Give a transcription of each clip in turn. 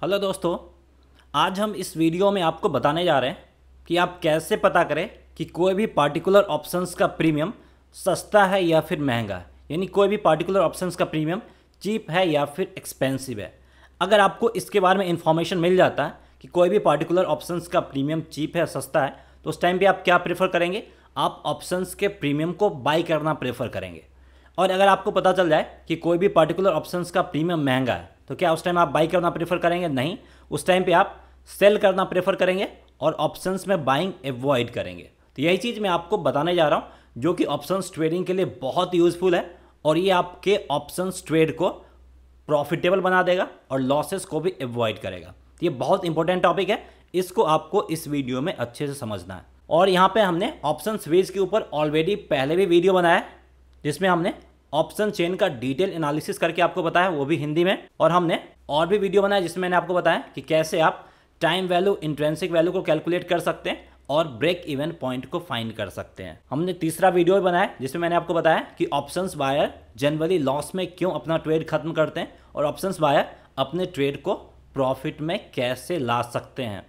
Hello दोस्तों, आज हम इस वीडियो में आपको बताने जा रहे हैं कि आप कैसे पता करें कि कोई भी पार्टिकुलर ऑप्शंस का प्रीमियम सस्ता है या फिर महंगा है। यानी कोई भी पार्टिकुलर ऑप्शंस का प्रीमियम चीप है या फिर एक्सपेंसिव है। अगर आपको इसके बारे में इन्फॉर्मेशन मिल जाता है कि कोई भी पार्टिकुलर ऑप्शंस का प्रीमियम चीप है, सस्ता है, तो उस टाइम पे आप क्या प्रेफर करेंगे? आप ऑप्शंस के प्रीमियम को बाई करना प्रेफर करेंगे। और अगर आपको पता चल जाए कि कोई भी पार्टिकुलर ऑप्शंस का प्रीमियम महंगा है, तो क्या उस टाइम आप बाई करना प्रेफर करेंगे? नहीं, उस टाइम पे आप सेल करना प्रेफर करेंगे और ऑप्शंस में बाइंग अवॉइड करेंगे। तो यही चीज़ मैं आपको बताने जा रहा हूँ, जो कि ऑप्शंस ट्रेडिंग के लिए बहुत यूजफुल है और ये आपके ऑप्शंस ट्रेड को प्रॉफिटेबल बना देगा और लॉसेस को भी अवॉइड करेगा। तो ये बहुत इंपॉर्टेंट टॉपिक है, इसको आपको इस वीडियो में अच्छे से समझना है। और यहाँ पे हमने ऑप्शन स्विच के ऊपर ऑलरेडी पहले भी वीडियो बनाया है, जिसमें हमने ऑप्शन चेन का डिटेल एनालिसिस करके आपको बताया, वो भी हिंदी में। और हमने और भी वीडियो बनाया जिसमें मैंने आपको बताया कि कैसे आप टाइम वैल्यू, इंट्रिंसिक वैल्यू को कैलकुलेट कर सकते हैं और ब्रेक इवन पॉइंट को फाइंड कर सकते हैं। हमने तीसरा वीडियो भी बनाया जिसमें मैंने आपको बताया कि ऑप्शंस बायर जनरली लॉस में क्यों अपना ट्रेड खत्म करते हैं और ऑप्शंस बायर अपने ट्रेड को प्रॉफिट में कैसे ला सकते हैं।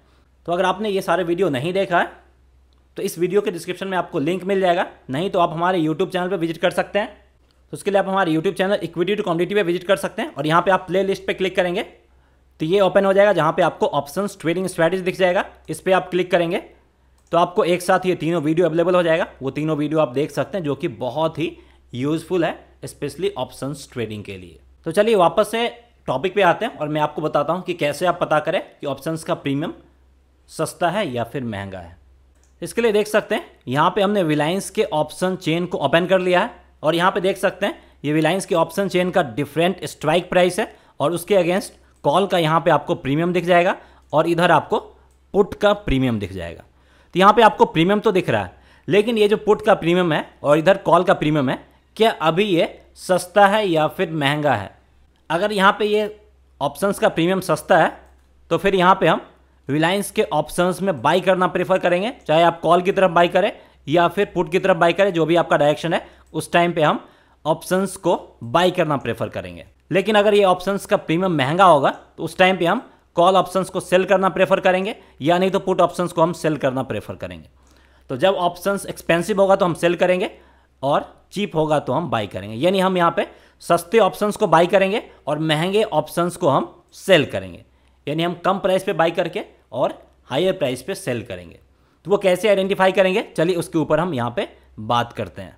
तो अगर आपने ये सारे वीडियो नहीं देखा है तो इस वीडियो के डिस्क्रिप्शन में आपको लिंक मिल जाएगा, नहीं तो आप हमारे यूट्यूब चैनल पर विजिट कर सकते हैं। तो उसके लिए आप हमारे YouTube channel equity to commodity पे विजिट कर सकते हैं और यहाँ पे आप प्ले लिस्ट पर क्लिक करेंगे तो ये ओपन हो जाएगा, जहाँ पे आपको ऑप्शंस ट्रेडिंग स्ट्रैटेजी दिख जाएगा। इस पर आप क्लिक करेंगे तो आपको एक साथ ये तीनों वीडियो अवेलेबल हो जाएगा। वो तीनों वीडियो आप देख सकते हैं, जो कि बहुत ही यूजफुल है, स्पेशली ऑप्शंस ट्रेडिंग के लिए। तो चलिए वापस से टॉपिक पे आते हैं और मैं आपको बताता हूँ कि कैसे आप पता करें कि ऑप्शंस का प्रीमियम सस्ता है या फिर महंगा है। इसके लिए देख सकते हैं यहाँ पे हमने रिलायंस के ऑप्शन चेन को ओपन कर लिया है और यहाँ पे देख सकते हैं ये रिलायंस के ऑप्शन चेन का डिफरेंट स्ट्राइक प्राइस है और उसके अगेंस्ट कॉल का यहाँ पे आपको प्रीमियम दिख जाएगा और इधर आपको पुट का प्रीमियम दिख जाएगा। तो यहाँ पे आपको प्रीमियम तो दिख रहा है, लेकिन ये जो पुट का प्रीमियम है और इधर कॉल का प्रीमियम है, क्या अभी ये सस्ता है या फिर महंगा है? अगर यहाँ पे ये ऑप्शंस का प्रीमियम सस्ता है तो फिर यहाँ पे हम रिलायंस के ऑप्शंस में बाई करना प्रेफर करेंगे, चाहे आप कॉल की तरफ बाई करें या फिर पुट की तरफ बाई करें, जो भी आपका डायरेक्शन है उस टाइम पे हम ऑप्शंस को बाई करना प्रेफर करेंगे। लेकिन अगर ये ऑप्शंस का प्रीमियम महंगा होगा तो उस टाइम पे हम कॉल ऑप्शंस को सेल करना प्रेफर करेंगे या नहीं तो पुट ऑप्शंस को हम सेल करना प्रेफर करेंगे। तो जब ऑप्शंस एक्सपेंसिव होगा तो हम सेल करेंगे और चीप होगा तो हम बाई करेंगे। यानी हम यहाँ पे सस्ते ऑप्शंस को बाई करेंगे और महंगे ऑप्शंस को हम सेल करेंगे। यानी हम कम प्राइस पे बाई करके और हायर प्राइस पे सेल करेंगे। तो वो कैसे आइडेंटिफाई करेंगे, चलिए उसके ऊपर हम यहाँ पे बात करते हैं।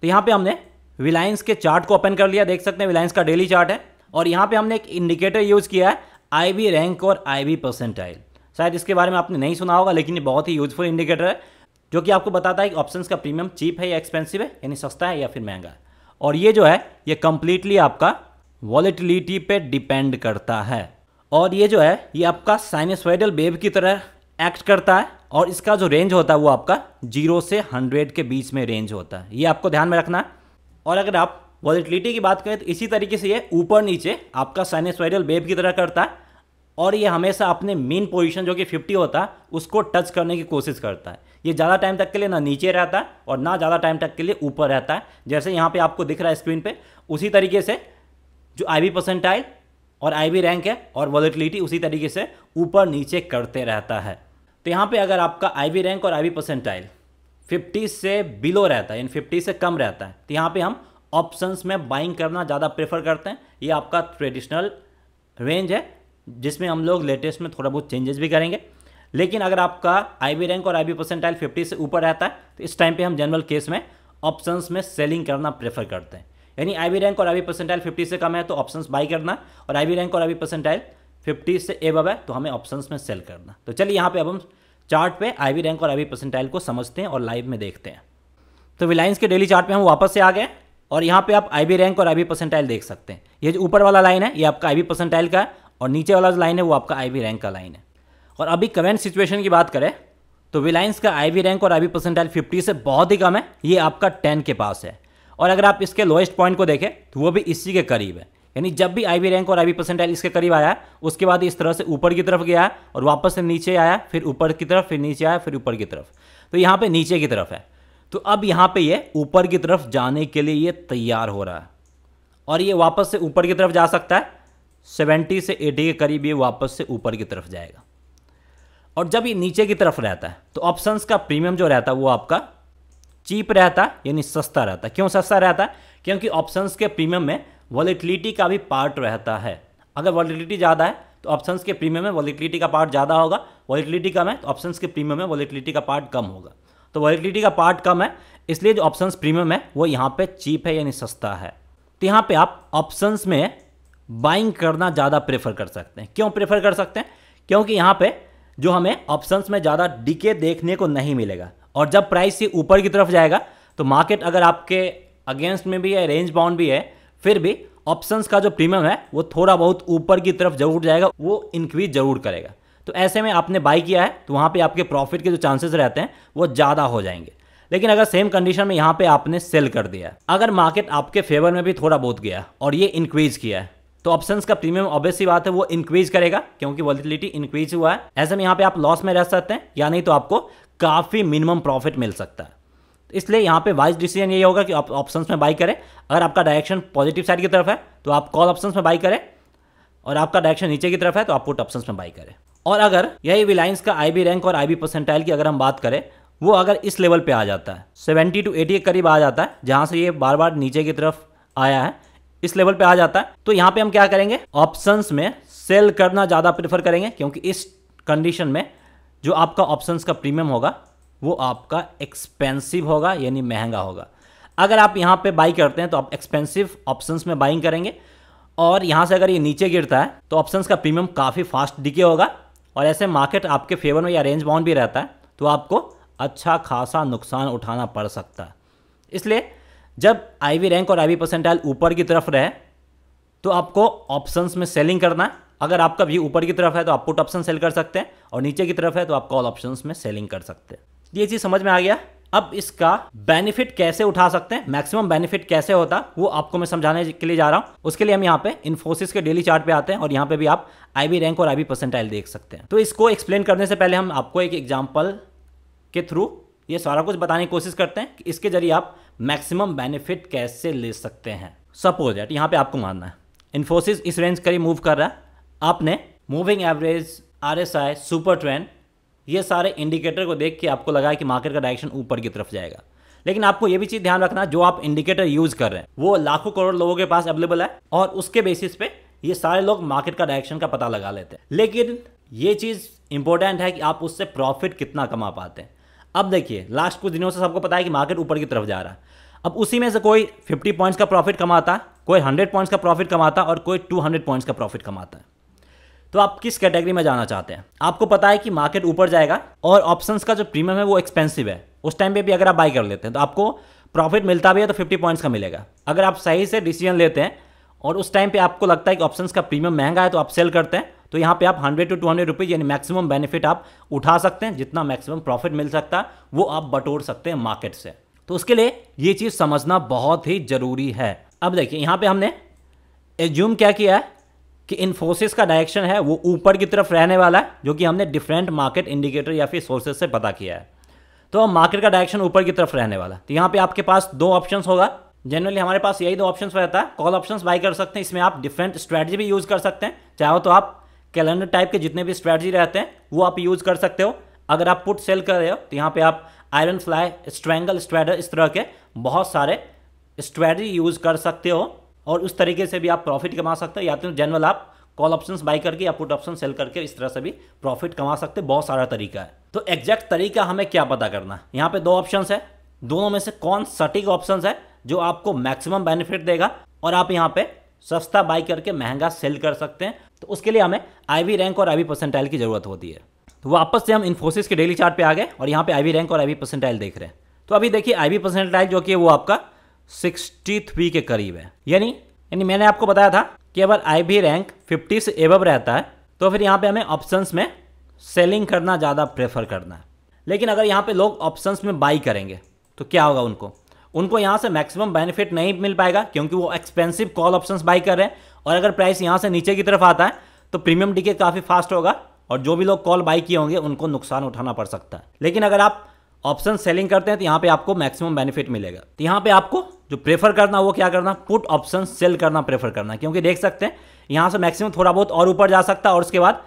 तो यहाँ पे हमने रिलायंस के चार्ट को ओपन कर लिया, देख सकते हैं रिलायंस का डेली चार्ट है और यहाँ पे हमने एक इंडिकेटर यूज किया है, आईवी रैंक और आईवी परसेंटाइल। शायद इसके बारे में आपने नहीं सुना होगा, लेकिन ये बहुत ही यूजफुल इंडिकेटर है जो कि आपको बताता है कि ऑप्शंस का प्रीमियम चीप है या एक्सपेंसिव है, यानी सस्ता है या फिर महंगा है। और ये जो है ये कंप्लीटली आपका वॉलेटिलिटी पे डिपेंड करता है और ये जो है ये आपका साइनसॉइडल वेव की तरह एक्ट करता है और इसका जो रेंज होता है वो आपका 0 से 100 के बीच में रेंज होता है, ये आपको ध्यान में रखना है। और अगर आप वॉलेटिलिटी की बात करें तो इसी तरीके से ये ऊपर नीचे आपका साइनसॉइडल वेव की तरह करता है और ये हमेशा अपने मीन पोजीशन जो कि 50 होता है उसको टच करने की कोशिश करता है। ये ज़्यादा टाइम तक के लिए ना नीचे रहता है और ना ज़्यादा टाइम तक के लिए ऊपर रहता है, जैसे यहाँ पे आपको दिख रहा है स्क्रीन पे। उसी तरीके से जो आईवी परसेंटाइल और आईवी रैंक है और वॉलेटिलिटी उसी तरीके से ऊपर नीचे करते रहता है। तो यहाँ पे अगर आपका आईवी रैंक और आईवी परसेंटाइल 50 से बिलो रहता है, यानी 50 से कम रहता है, तो यहाँ पे हम ऑप्शंस में बाइंग करना ज़्यादा प्रेफर करते हैं। ये आपका ट्रेडिशनल रेंज है जिसमें हम लोग लेटेस्ट में थोड़ा बहुत चेंजेस भी करेंगे। लेकिन अगर आपका आईवी रैंक और आईवी परसेंटाइल 50 से ऊपर रहता है तो इस टाइम पे हम जनरल केस में ऑप्शंस में सेलिंग करना प्रेफर करते हैं। यानी आईवी रैंक और आईवी परसेंटाइल 50 से कम है तो ऑप्शंस बाई करना और आईवी रैंक और आईवी परसेंटाइल 50 से एबव है तो हमें ऑप्शंस में सेल करना। तो चलिए यहाँ पे अब हम चार्ट पे आईवी रैंक और आईवी परसेंटाइल को समझते हैं और लाइव में देखते हैं। तो रिलायंस के डेली चार्ट पे हम वापस से आ गए और यहाँ पे आप आईवी रैंक और आईवी परसेंटाइल देख सकते हैं। ये जो ऊपर वाला लाइन है ये आपका आईवी परसेंटाइल का है और नीचे वाला जो लाइन है वो आपका आईवी रैंक का लाइन है। और अभी करंट सिचुएशन की बात करें तो रिलायंस का आईवी रैंक और आईवी परसेंटाइल 50 से बहुत ही कम है, ये आपका 10 के पास है। और अगर आप इसके लोएस्ट पॉइंट को देखें तो वो भी इसी के करीब है। यानी जब भी आईवी रैंक और आईवी परसेंटाइल इसके करीब आया उसके बाद इस तरह से ऊपर की तरफ गया और वापस से नीचे आया, फिर ऊपर की तरफ, फिर नीचे आया, फिर ऊपर की तरफ। तो यहाँ पे नीचे की तरफ है, तो अब यहाँ पे ये ऊपर की तरफ जाने के लिए ये तैयार हो रहा है और ये वापस से ऊपर की तरफ जा सकता है 70 से 80 के करीब ये वापस से ऊपर की तरफ जाएगा। और जब ये नीचे की तरफ रहता है तो ऑप्शंस का प्रीमियम जो रहता है वो आपका चीप रहता है, यानी सस्ता रहता है। क्यों सस्ता रहता है? क्योंकि ऑप्शंस के प्रीमियम में वॉलेटिलिटी का भी पार्ट रहता है। अगर वॉलेटिलिटी ज़्यादा है तो ऑप्शंस के प्रीमियम में वॉलेटिलिटी का पार्ट ज़्यादा होगा, वॉलेटिलिटी कम है तो ऑप्शंस के प्रीमियम में वॉलेटिलिटी का पार्ट कम होगा। तो वॉलेटिलिटी का पार्ट कम है, इसलिए जो ऑप्शंस प्रीमियम है वो यहाँ पे चीप है, यानी सस्ता है। तो यहाँ पे आप ऑप्शंस में बाइंग करना ज़्यादा प्रेफर कर सकते हैं। क्यों प्रेफर कर सकते हैं? क्योंकि यहाँ पे जो हमें ऑप्शंस में ज़्यादा डीके देखने को नहीं मिलेगा, और जब प्राइस ये ऊपर की तरफ जाएगा तो मार्केट अगर आपके अगेंस्ट में भी है, रेंज बाउंड भी है, फिर भी ऑप्शंस का जो प्रीमियम है वो थोड़ा बहुत ऊपर की तरफ जरूर जाएगा, वो इंक्रीज जरूर करेगा। तो ऐसे में आपने बाई किया है तो वहाँ पे आपके प्रॉफिट के जो चांसेस रहते हैं वो ज़्यादा हो जाएंगे। लेकिन अगर सेम कंडीशन में यहाँ पे आपने सेल कर दिया है, अगर मार्केट आपके फेवर में भी थोड़ा बहुत गया और ये इंक्रीज किया है, तो ऑप्शंस का प्रीमियम ऑब्वियस सी बात है वो इंक्रीज करेगा, क्योंकि वॉलेटिलिटी इंक्रीज हुआ है। ऐसे में यहाँ पे आप लॉस में रह सकते हैं, या नहीं तो आपको काफ़ी मिनिमम प्रॉफिट मिल सकता है। इसलिए यहाँ पे वाइज डिसीजन यही होगा कि आप ऑप्शंस में बाई करें। अगर आपका डायरेक्शन पॉजिटिव साइड की तरफ है तो आप कॉल ऑप्शंस में बाई करें, और आपका डायरेक्शन नीचे की तरफ है तो आप पुट ऑप्शंस में बाई करें। और अगर यही रिलायंस का IB रैंक और IB परसेंटाइल की अगर हम बात करें, वो अगर इस लेवल पे आ जाता है 70 to 80 के करीब आ जाता है, जहाँ से ये बार बार नीचे की तरफ आया है, इस लेवल पे आ जाता है, तो यहाँ पे हम क्या करेंगे? ऑप्शंस में सेल करना ज़्यादा प्रेफर करेंगे, क्योंकि इस कंडीशन में जो आपका ऑप्शंस का प्रीमियम होगा वो आपका एक्सपेंसिव होगा, यानी महंगा होगा। अगर आप यहाँ पे बाई करते हैं तो आप एक्सपेंसिव ऑप्शंस में बाइंग करेंगे, और यहाँ से अगर ये नीचे गिरता है तो ऑप्शंस का प्रीमियम काफ़ी फास्ट डिके होगा, और ऐसे मार्केट आपके फेवर में या रेंज बाउंड भी रहता है तो आपको अच्छा खासा नुकसान उठाना पड़ सकता है। इसलिए जब IB रैंक और IB परसेंटाइल ऊपर की तरफ रहे तो आपको ऑप्शंस में सेलिंग करना है। अगर आपका व्यू ऊपर की तरफ है तो आप पुट ऑप्शन सेल कर सकते हैं, और नीचे की तरफ है तो आप कॉल ऑप्शंस में सेलिंग कर सकते हैं। ये चीज़ समझ में आ गया। अब इसका बेनिफिट कैसे उठा सकते हैं, मैक्सिमम बेनिफिट कैसे होता, वो आपको मैं समझाने के लिए जा रहा हूँ। उसके लिए हम यहाँ पे इन्फोसिस के डेली चार्ट पे आते हैं, और यहाँ पे भी आप IB रैंक और IB परसेंटाइल देख सकते हैं। तो इसको एक्सप्लेन करने से पहले हम आपको एक एग्जाम्पल के थ्रू ये सारा कुछ बताने की कोशिश करते हैं कि इसके जरिए आप मैक्सिमम बेनिफिट कैसे ले सकते हैं। सपोज दैट यहाँ पे आपको मानना है इन्फोसिस इस रेंज करीब मूव कर रहा है, आपने moving average, RSI, super trend, ये सारे इंडिकेटर को देख के आपको लगा कि मार्केट का डायरेक्शन ऊपर की तरफ जाएगा। लेकिन आपको ये भी चीज़ ध्यान रखना, जो आप इंडिकेटर यूज़ कर रहे हैं वो लाखों करोड़ लोगों के पास अवेलेबल है, और उसके बेसिस पे ये सारे लोग मार्केट का डायरेक्शन का पता लगा लेते हैं। लेकिन ये चीज़ इंपॉर्टेंट है कि आप उससे प्रॉफिट कितना कमा पाते हैं। अब देखिए, लास्ट कुछ दिनों से सबको पता है कि मार्केट ऊपर की तरफ जा रहा है। अब उसी में से कोई 50 पॉइंट्स का प्रॉफिट कमाता, कोई 100 पॉइंट्स का प्रॉफिट कमाता, और कोई 200 पॉइंट्स का प्रॉफिट कमाता है। तो आप किस कैटेगरी में जाना चाहते हैं? आपको पता है कि मार्केट ऊपर जाएगा और ऑप्शंस का जो प्रीमियम है वो एक्सपेंसिव है, उस टाइम पे भी अगर आप बाई कर लेते हैं तो आपको प्रॉफिट मिलता भी है तो 50 पॉइंट्स का मिलेगा। अगर आप सही से डिसीजन लेते हैं और उस टाइम पे आपको लगता है कि ऑप्शंस का प्रीमियम महंगा है तो आप सेल करते हैं, तो यहाँ पे आप 100 to 200 रुपीज़ यानी मैक्सिमम बेनिफिट आप उठा सकते हैं। जितना मैक्सिमम प्रॉफिट मिल सकता है वो आप बटोर सकते हैं मार्केट से। तो उसके लिए ये चीज़ समझना बहुत ही ज़रूरी है। अब देखिए, यहाँ पे हमने एज्यूम क्या किया है कि इन्फोसिस का डायरेक्शन है वो ऊपर की तरफ रहने वाला है, जो कि हमने डिफरेंट मार्केट इंडिकेटर या फिर सोर्सेज से पता किया है। तो मार्केट का डायरेक्शन ऊपर की तरफ रहने वाला है, तो यहाँ पे आपके पास दो ऑप्शंस होगा। जनरली हमारे पास यही दो ऑप्शंस रहता है। कॉल ऑप्शंस बाई कर सकते हैं, इसमें आप डिफरेंट स्ट्रैटेजी भी यूज़ कर सकते हैं। चाहो तो आप कैलेंडर टाइप के जितने भी स्ट्रैटेजी रहते हैं वो आप यूज़ कर सकते हो। अगर आप पुट सेल कर रहे हो तो यहाँ पे आप आयरन फ्लाई, स्ट्रैंगल, स्ट्रैडर, इस तरह के बहुत सारे स्ट्रैटेजी यूज़ कर सकते हो, और उस तरीके से भी आप प्रॉफिट कमा सकते हो। या तो जनरल आप कॉल ऑप्शंस बाई करके या पुट ऑप्शन सेल करके इस तरह से भी प्रॉफिट कमा सकते हैं। बहुत सारा तरीका है। तो एग्जैक्ट तरीका हमें क्या पता करना है? यहाँ पे दो ऑप्शंस है, दोनों में से कौन सटीक ऑप्शंस है जो आपको मैक्सिमम बेनिफिट देगा और आप यहाँ पे सस्ता बाई करके महंगा सेल कर सकते हैं। तो उसके लिए हमें IB रैंक और IB परसेंटाइल की जरूरत होती है। तो वापस से हम इन्फोसिस के डेली चार्ट पे आ गए और यहाँ पे IB रैंक और IB परसेंटाइल देख रहे हैं। तो अभी देखिए IB परसेंटाइल जो कि वो आपका 63 के करीब है। यानी मैंने आपको बताया था कि अगर IB रैंक 50 से एबव रहता है तो फिर यहाँ पे हमें ऑप्शंस में सेलिंग करना ज़्यादा प्रेफर करना है। लेकिन अगर यहाँ पे लोग ऑप्शंस में बाई करेंगे तो क्या होगा? उनको यहाँ से मैक्सिमम बेनिफिट नहीं मिल पाएगा, क्योंकि वो एक्सपेंसिव कॉल ऑप्शंस बाई कर रहे हैं। और अगर प्राइस यहाँ से नीचे की तरफ आता है तो प्रीमियम डीके काफ़ी फास्ट होगा, और जो भी लोग कॉल बाई किए होंगे उनको नुकसान उठाना पड़ सकता है। लेकिन अगर आप ऑप्शन सेलिंग करते हैं तो यहाँ पे आपको मैक्सिमम बेनिफिट मिलेगा। तो यहाँ पे आपको जो प्रेफर करना वो क्या करना? पुट ऑप्शन सेल करना प्रेफर करना, क्योंकि देख सकते हैं यहाँ से मैक्सिमम थोड़ा बहुत और ऊपर जा सकता है और उसके बाद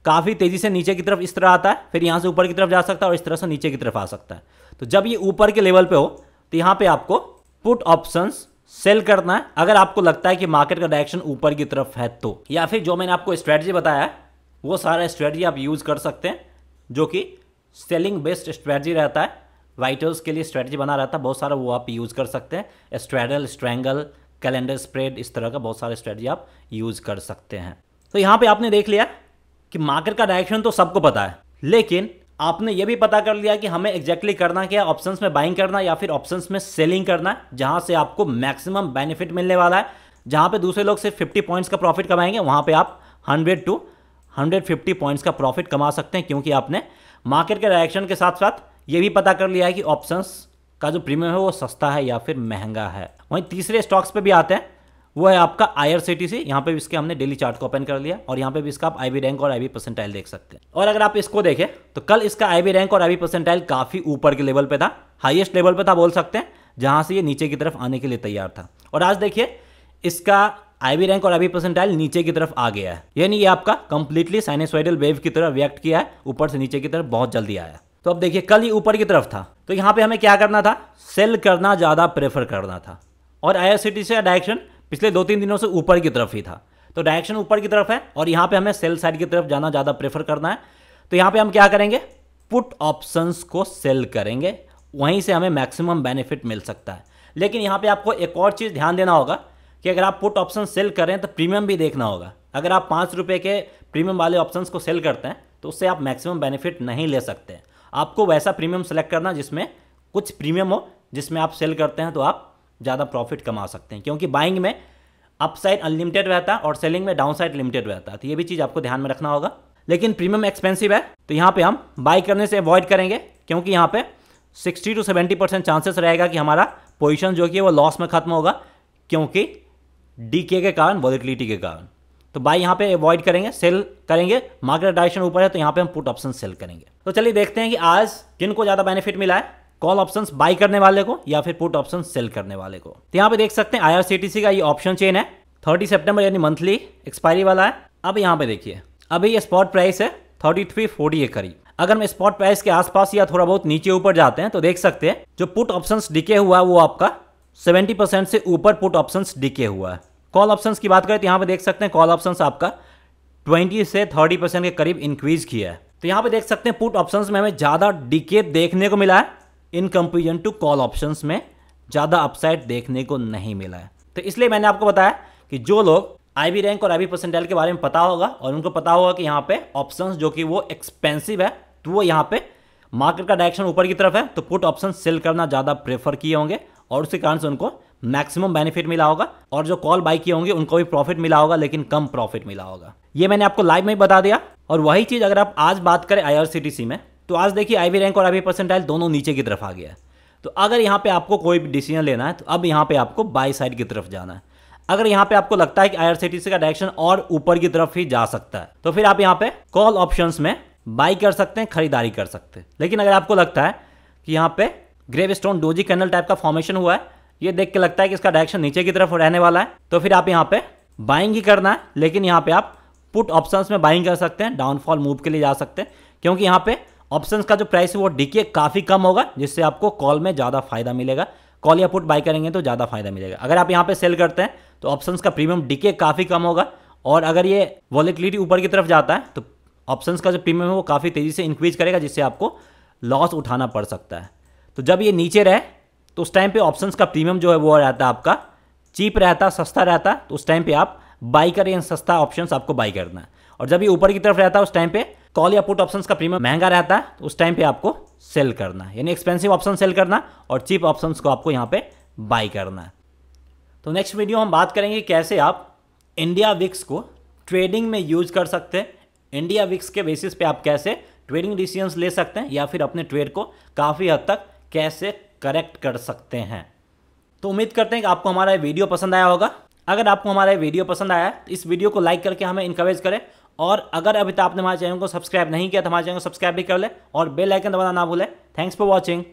काफ़ी तेज़ी से नीचे की तरफ इस तरह आता है, फिर यहाँ से ऊपर की तरफ जा सकता है और इस तरह से नीचे की तरफ आ सकता है। तो जब ये ऊपर के लेवल पे हो तो यहाँ पे आपको पुट ऑप्शंस सेल करना है अगर आपको लगता है कि मार्केट का डायरेक्शन ऊपर की तरफ है तो, या फिर जो मैंने आपको स्ट्रेटजी बताया है वो सारा स्ट्रेटजी आप यूज़ कर सकते हैं, जो कि सेलिंग बेस्ड स्ट्रेटजी रहता है। राइटर्स के लिए स्ट्रेटजी बना रहता है बहुत सारा, वो आप यूज़ कर सकते हैं। स्ट्रैडल, स्ट्रैंगल, कैलेंडर स्प्रेड, इस तरह का बहुत सारे स्ट्रेटजी आप यूज़ कर सकते हैं। तो यहाँ पे आपने देख लिया कि मार्केट का डायरेक्शन तो सबको पता है, लेकिन आपने ये भी पता कर लिया कि हमें एग्जैक्टली करना क्या है, ऑप्शंस में बाइंग करना या फिर ऑप्शंस में सेलिंग करना है, जहां से आपको मैक्सिमम बेनिफिट मिलने वाला है। जहां पे दूसरे लोग सिर्फ 50 पॉइंट्स का प्रॉफिट कमाएंगे, वहां पे आप 100 to 150 पॉइंट्स का प्रॉफिट कमा सकते हैं, क्योंकि आपने मार्केट के डायरेक्शन के साथ साथ ये भी पता कर लिया है कि ऑप्शंस का जो प्रीमियम है वो सस्ता है या फिर महंगा है। वहीं तीसरे स्टॉक्स पे भी आते हैं, वो है आपका IRCTC। यहाँ पे भी इसके हमने डेली चार्ट को ओपन कर लिया और यहाँ पे भी इसका आप IB रैंक और IB परसेंटाइल देख सकते हैं। और अगर आप इसको देखें तो कल इसका IB रैंक और IB परसेंटाइल काफ़ी ऊपर के लेवल पे था, हाईएस्ट लेवल पे था बोल सकते हैं, जहाँ से ये नीचे की तरफ आने के लिए तैयार था। और आज देखिए इसका IB रैंक और IB परसेंटाइल नीचे की तरफ आ गया है, यानी ये आपका कंप्लीटली साइनसॉइडल वेव की तरह रिएक्ट किया है, ऊपर से नीचे की तरफ बहुत जल्दी आया। तो अब देखिए कल ही ऊपर की तरफ था, तो यहाँ पे हमें क्या करना था, सेल करना ज़्यादा प्रेफर करना था। और IRCTC का डायरेक्शन पिछले 2-3 दिनों से ऊपर की तरफ ही था, तो डायरेक्शन ऊपर की तरफ है और यहाँ पे हमें सेल साइड की तरफ जाना ज़्यादा प्रेफर करना है। तो यहाँ पे हम क्या करेंगे, पुट ऑप्शंस को सेल करेंगे, वहीं से हमें मैक्सिमम बेनिफिट मिल सकता है। लेकिन यहाँ पे आपको एक और चीज़ ध्यान देना होगा कि अगर आप पुट ऑप्शन सेल करें तो प्रीमियम भी देखना होगा। अगर आप 5 रुपये के प्रीमियम वाले ऑप्शंस को सेल करते हैं तो उससे आप मैक्सिमम बेनिफिट नहीं ले सकते। आपको वैसा प्रीमियम सेलेक्ट करना जिसमें कुछ प्रीमियम हो, जिसमें आप सेल करते हैं तो आप ज़्यादा प्रॉफिट कमा सकते हैं, क्योंकि बाइंग में अपसाइड अनलिमिटेड रहता है और सेलिंग में डाउनसाइड लिमिटेड रहता है। तो ये भी चीज़ आपको ध्यान में रखना होगा। लेकिन प्रीमियम एक्सपेंसिव है, तो यहाँ पे हम बाई करने से अवॉइड करेंगे, क्योंकि यहाँ पे 60 to 70% चांसेस रहेगा कि हमारा पोजीशन जो कि है वो लॉस में खत्म होगा, क्योंकि डीके के कारण, वॉलेटिलिटी के कारण। तो बाई यहाँ पे अवॉइड करेंगे, सेल करेंगे। मार्केट डायरेक्शन ऊपर है तो यहाँ पे हम पुट ऑप्शन सेल करेंगे। तो चलिए देखते हैं कि आज किन को ज़्यादा बेनिफिट मिला है, कॉल ऑप्शंस बाई करने वाले को या फिर पुट ऑप्शन सेल करने वाले को। तो यहाँ पे देख सकते हैं IRCTC का ये ऑप्शन चेन है, 30 सितंबर यानी मंथली एक्सपायरी वाला है। अब यहाँ पे देखिए अभी ये स्पॉट प्राइस है 3340 के करीब। अगर हम स्पॉट प्राइस के आसपास या थोड़ा बहुत नीचे ऊपर जाते हैं तो देख सकते हैं जो पुट ऑप्शंस डिके हुआ है वो आपका 70% से ऊपर पुट ऑप्शंस डिके हुआ है। कॉल ऑप्शंस की बात करें तो यहाँ पे देख सकते हैं कॉल ऑप्शंस आपका 20 से 30% के करीब इंक्रीज किया है। तो यहाँ पे देख सकते हैं पुट ऑप्शंस में हमें ज़्यादा डिके देखने को मिला है, in comparison to call options में ज़्यादा अपसाइड देखने को नहीं मिला है। तो इसलिए मैंने आपको बताया कि जो लोग IB रैंक और IB परसेंटाइल के बारे में पता होगा और उनको पता होगा कि यहाँ पे ऑप्शंस जो कि वो एक्सपेंसिव है, तो वो यहाँ पे मार्केट का डायरेक्शन ऊपर की तरफ है तो पुट ऑप्शन सेल करना ज़्यादा प्रेफर किए होंगे और उसी कारण से उनको मैक्सिमम बेनिफिट मिला होगा। और जो कॉल बाई किए होंगे उनको भी प्रॉफिट मिला होगा, लेकिन कम प्रॉफिट मिला होगा। ये मैंने आपको लाइव में ही बता दिया। और वही चीज़ अगर आप आज बात करें IRCTC में, तो आज देखिए IB रैंक और IB परसेंटाइल दोनों नीचे की तरफ आ गया है। तो अगर यहाँ पे आपको कोई भी डिसीजन लेना है तो अब यहाँ पे आपको बाई साइड की तरफ जाना है। अगर यहाँ पे आपको लगता है कि IRCTC का डायरेक्शन और ऊपर की तरफ ही जा सकता है तो फिर आप यहाँ पे कॉल ऑप्शंस में बाई कर सकते हैं, खरीदारी कर सकते हैं। लेकिन अगर आपको लगता है कि यहाँ पे ग्रेवस्टोन डोजी कैंडल टाइप का फॉर्मेशन हुआ है, ये देख के लगता है कि इसका डायरेक्शन नीचे की तरफ रहने वाला है, तो फिर आप यहाँ पे बाइंग ही करना है। लेकिन यहाँ पे आप पुट ऑप्शंस में बाइंग कर सकते हैं, डाउनफॉल मूव के लिए जा सकते हैं, क्योंकि यहाँ पे ऑप्शंस का जो प्राइस है वो डीके काफ़ी कम होगा, जिससे आपको कॉल में ज़्यादा फायदा मिलेगा। कॉल या पुट बाई करेंगे तो ज़्यादा फायदा मिलेगा। अगर आप यहाँ पे सेल करते हैं तो ऑप्शंस का प्रीमियम डीके काफ़ी कम होगा, और अगर ये वॉलेटिलिटी ऊपर की तरफ जाता है तो ऑप्शंस का जो प्रीमियम है वो काफ़ी तेज़ी से इंक्रीज करेगा, जिससे आपको लॉस उठाना पड़ सकता है। तो जब ये नीचे रहे तो उस टाइम पे ऑप्शंस का प्रीमियम जो है वो रहता है आपका चीप रहता है, सस्ता रहता है। तो उस टाइम पे आप बाई करें, सस्ता ऑप्शंस आपको बाई करना है। और जब ये ऊपर की तरफ रहता है उस टाइम पे कॉल या पुट ऑप्शंस का प्रीमियम महंगा रहता है, तो उस टाइम पे आपको सेल करना है, यानी एक्सपेंसिव ऑप्शन सेल करना और चीप ऑप्शंस को आपको यहाँ पे बाई करना है। तो नेक्स्ट वीडियो हम बात करेंगे कैसे आप इंडिया विक्स को ट्रेडिंग में यूज कर सकते हैं। इंडिया विक्स के बेसिस पे आप कैसे ट्रेडिंग डिसीजंस ले सकते हैं या फिर अपने ट्रेड को काफ़ी हद तक कैसे करेक्ट कर सकते हैं। तो उम्मीद करते हैं कि आपको हमारा वीडियो पसंद आया होगा। अगर आपको हमारा वीडियो पसंद आया है इस वीडियो को लाइक करके हमें इनकरेज करें, और अगर अभी तक आपने हमारे चैनल को सब्सक्राइब नहीं किया तो हमारे चैनल को सब्सक्राइब भी कर ले और बेल आइकन दबाना ना भूलें। Thanks for watching.